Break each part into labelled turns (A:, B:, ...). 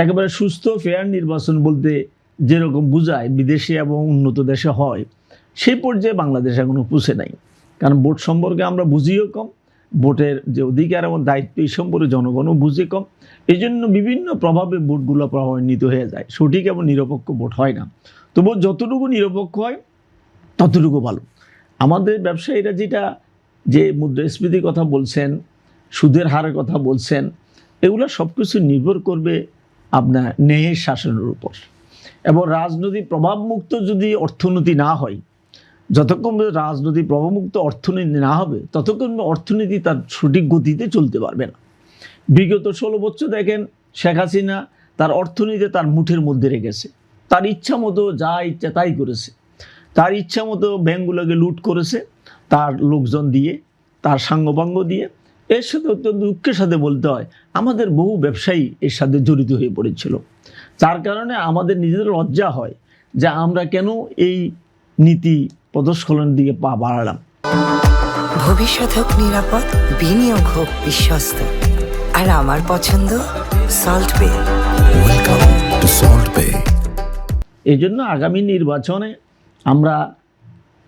A: একেবারে সুস্থ ফেয়ার নির্বাচন বলতে যেরকম বোঝায় বিদেশে এবং উন্নত দেশে হয়, সেই পর্যায়ে বাংলাদেশ এখনো পৌঁছে নাই। কারণ ভোট সম্পর্কে আমরা বুঝিও কম, ভোটের যে অধিকার এবং দায়িত্ব এই সম্পর্কে জনগণও বুঝে কম। এই জন্য বিভিন্ন প্রভাবে ভোটগুলো প্রভাবান্বিত হয়ে যায়, সঠিক এবং নিরপেক্ষ ভোট হয় না। তবু যতটুকু নিরপেক্ষ হয় ততটুকু ভালো। আমাদের ব্যবসায়ীরা যে মুদ্রাস্ফীতির কথা বলছেন, সুদের হারের কথা বলছেন, এগুলো সব কিছু নির্ভর করবে আপনার ন্যায়ের শাসনের উপর। এবং রাজনৈতিক প্রভাবমুক্ত যদি অর্থনীতি না হয়, যতক্ষণ রাজনৈতিক প্রভাবমুক্ত অর্থনীতি না হবে ততক্ষণ অর্থনীতি তার সঠিক গতিতে চলতে পারবে না। বিগত 16 বছর দেখেন শেখ হাসিনা তার অর্থনীতি তার মুঠের মধ্যে রেখেছে, তার ইচ্ছা মতো যা ইচ্ছা তাই করেছে, তার ইচ্ছা মতো ব্যাংকগুলোকে লুট করেছে তার লোকজন দিয়ে, তার সাঙ্গপাঙ্গ দিয়ে। এর সাথে অত্যন্ত দুঃখের সাথে বলতে হয় আমাদের বহু ব্যবসায়ী এর সাথে জড়িত হয়ে পড়েছিল। তার কারণে আমাদের নিজেদের লজ্জা হয় যে আমরা কেন এই নীতি প্রদর্শনের দিকে পা বাড়ালাম।
B: ভবিষ্যৎ হোক নিরাপদ, বিনিয়োগ হোক বিশ্বস্ত, আর আমার পছন্দ সল্ট বে।
C: ওয়েলকাম টু সল্ট বে।
A: এই জন্য আগামী নির্বাচনে আমরা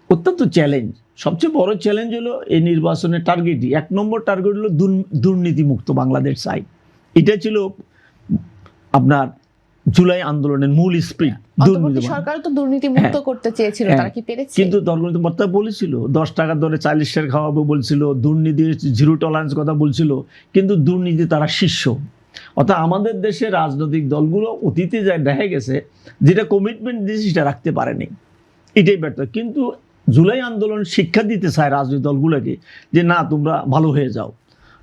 A: অত্যন্ত চ্যালেঞ্জ, সবচেয়ে বড় চ্যালেঞ্জ হলো এই নির্বাচনের টার্গেটই, 1 নম্বর টার্গেট হলো দুর্নীতিমুক্ত বাংলাদেশ চাই। এটা ছিল আপনার জুলাই আন্দোলনের মূল স্পিরিট।
D: সরকার তো দুর্নীতি মুক্ত করতে চেয়েছিল, তারা কি পেরেছে?
A: কিন্তু দুর্নীতিমত্তা বলেছিল 10 টাকা দরে 40 টাকা খাওয়াবো বলছিল, দুর্নীতির জিরো টলারেন্স কথা বলছিল, কিন্তু দুর্নীতি তারা শীর্ষ। অর্থাৎ আমাদের দেশে রাজনৈতিক দলগুলো অতীতে যা দেখা গেছে যেটা কমিটমেন্ট দিয়েছে সেটা রাখতে পারেনি, এটাই ব্যর্থ। কিন্তু জুলাই আন্দোলন শিক্ষা দিতে চায় রাজনৈতিক দলগুলোকে যে না, তোমরা ভালো হয়ে যাও,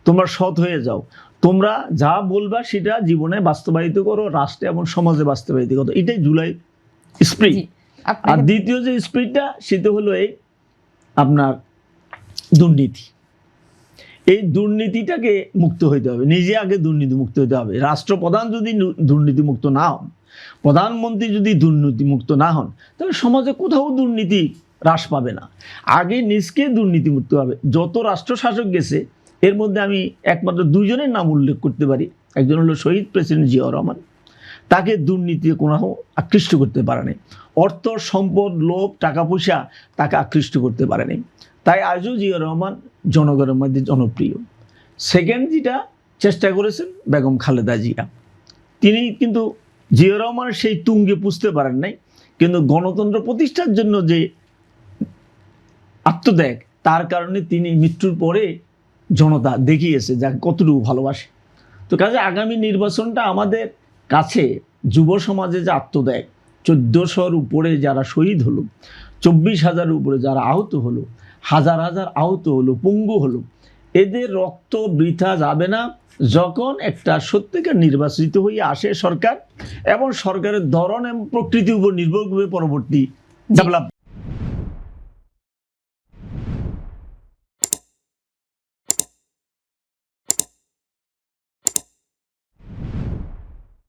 A: তোমরা সৎ হয়ে যাও, তোমরা যা বলবা সেটা জীবনে বাস্তবায়িত করো, রাষ্ট্রে এবং সমাজে বাস্তবায়িত করো। এটাই জুলাই স্পিরিট। আর দ্বিতীয় যে স্পিরিটটা সেটা হলো এই আপনার দুর্নীতি। এই দুর্নীতিটাকে মুক্ত হইতে হবে, নিজে আগে দুর্নীতি মুক্ত হইতে হবে। রাষ্ট্রপ্রধান যদি দুর্নীতিমুক্ত না হন, প্রধানমন্ত্রী যদি দুর্নীতিমুক্ত না হন, তাহলে সমাজে কোথাও দুর্নীতি হ্রাস পাবে না। আগে নিজকে দুর্নীতিমুক্ত হবে। যত রাষ্ট্রশাসক গেছে এর মধ্যে আমি একমাত্র 2 জনের নাম উল্লেখ করতে পারি। একজন হলো শহীদ প্রেসিডেন্ট জিয়াউর রহমান, তাকে দুর্নীতি কোনো আকৃষ্ট করতে পারেনি। অর্থ সম্পদ, লোভ, টাকা পয়সা তাকে আকৃষ্ট করতে পারেনি। তাই আজও জিয়াউর রহমান জনগণের মধ্যে জনপ্রিয়। সেকেন্ড যেটা চেষ্টা করেছেন বেগম খালেদা জিয়া, তিনি কিন্তু জিয়াউর রহমানের সেই তুঙ্গে পুষতে পারেন নাই, কিন্তু গণতন্ত্র প্রতিষ্ঠার জন্য যে আত্মত্যাগ, তার কারণে তিনি মৃত্যুর পরে জনতা দেখিয়েছে যাকে কতটুকু ভালোবাসে। তো কাজে আগামী নির্বাচনটা আমাদের কাছে যুব সমাজে যে আত্মত্যাগ, 1400-র উপরে যারা শহীদ হলো, 24,000-এর উপরে যারা আহত হলো, হাজার হাজার আহত হলো, পঙ্গু হলো, এদের রক্ত বৃথা যাবে না যখন একটা সত্যিকার নির্বাচিত হয়ে আসে সরকার, এবং সরকারের ধরন এবং প্রকৃতির উপর নির্ভর করবে পরবর্তী ডেভেলপ।